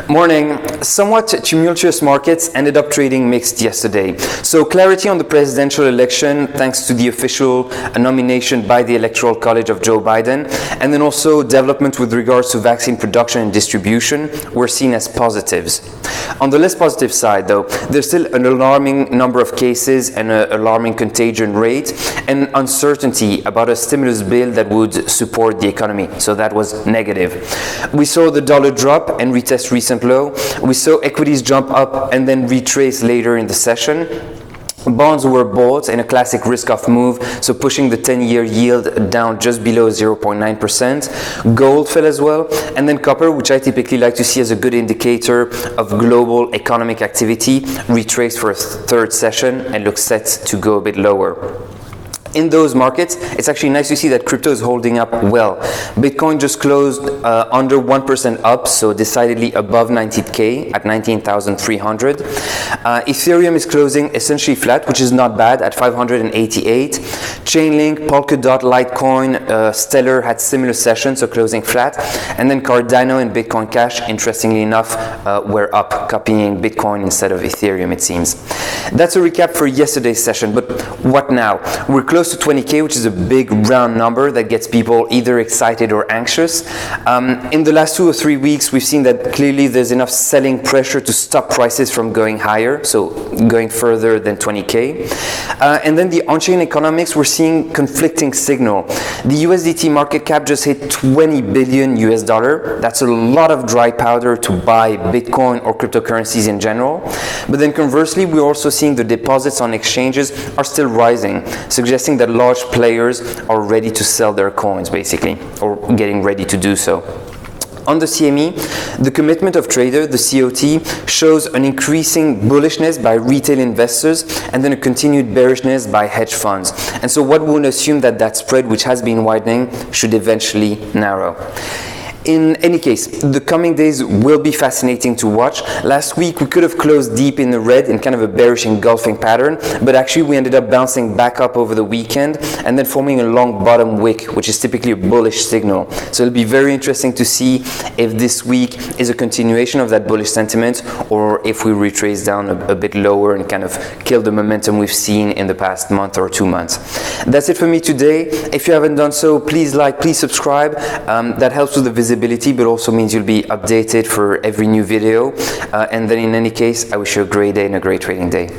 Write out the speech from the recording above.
Morning. Somewhat tumultuous markets ended up trading mixed yesterday. So clarity on the presidential election thanks to the official nomination by the Electoral College of Joe Biden, and then also development with regards to vaccine production and distribution were seen as positives. On the less positive side though, there's still an alarming number of cases and an alarming contagion rate and uncertainty about a stimulus bill that would support the economy. So that was negative. We saw the dollar drop and retest recent low. We saw equities jump up and then retrace later in the session. Bonds were bought in a classic risk-off move, so pushing the 10-year yield down just below 0.9%. Gold fell as well, and then copper, which I typically like to see as a good indicator of global economic activity, retraced for a third session and looks set to go a bit lower. In those markets, it's actually nice to see that crypto is holding up well. Bitcoin just closed under 1% up, so decidedly above 90K at 19,300. Ethereum is closing essentially flat, which is not bad at 588. Chainlink, Polkadot, Litecoin, Stellar had similar sessions, so closing flat. And then Cardano and Bitcoin Cash, interestingly enough, were up, copying Bitcoin instead of Ethereum, it seems. That's a recap for yesterday's session, but what now? We're close to 20K, which is a big round number that gets people either excited or anxious. In the last 2 or 3 weeks, we've seen that clearly there's enough selling pressure to stop prices from going higher, so going further than 20K. And then the on-chain economics, we're seeing conflicting signal. The USDT market cap just hit 20 billion US dollar. That's a lot of dry powder to buy Bitcoin or cryptocurrencies in general. But then conversely, we're also seeing the deposits on exchanges are still rising, suggesting that large players are ready to sell their coins, basically, or getting ready to do so. On the CME, the commitment of trader, the COT, shows an increasing bullishness by retail investors and then a continued bearishness by hedge funds. And so what would assume that spread, which has been widening, should eventually narrow. In any case, the coming days will be fascinating to watch. Last week, we could have closed deep in the red in kind of a bearish engulfing pattern, but actually we ended up bouncing back up over the weekend and then forming a long bottom wick, which is typically a bullish signal. So it'll be very interesting to see if this week is a continuation of that bullish sentiment or if we retrace down a bit lower and kind of kill the momentum we've seen in the past month or 2 months. That's it for me today. If you haven't done so, please like, please subscribe. That helps with the visibility, but also means you'll be updated for every new video. And then in any case, I wish you a great day and a great trading day.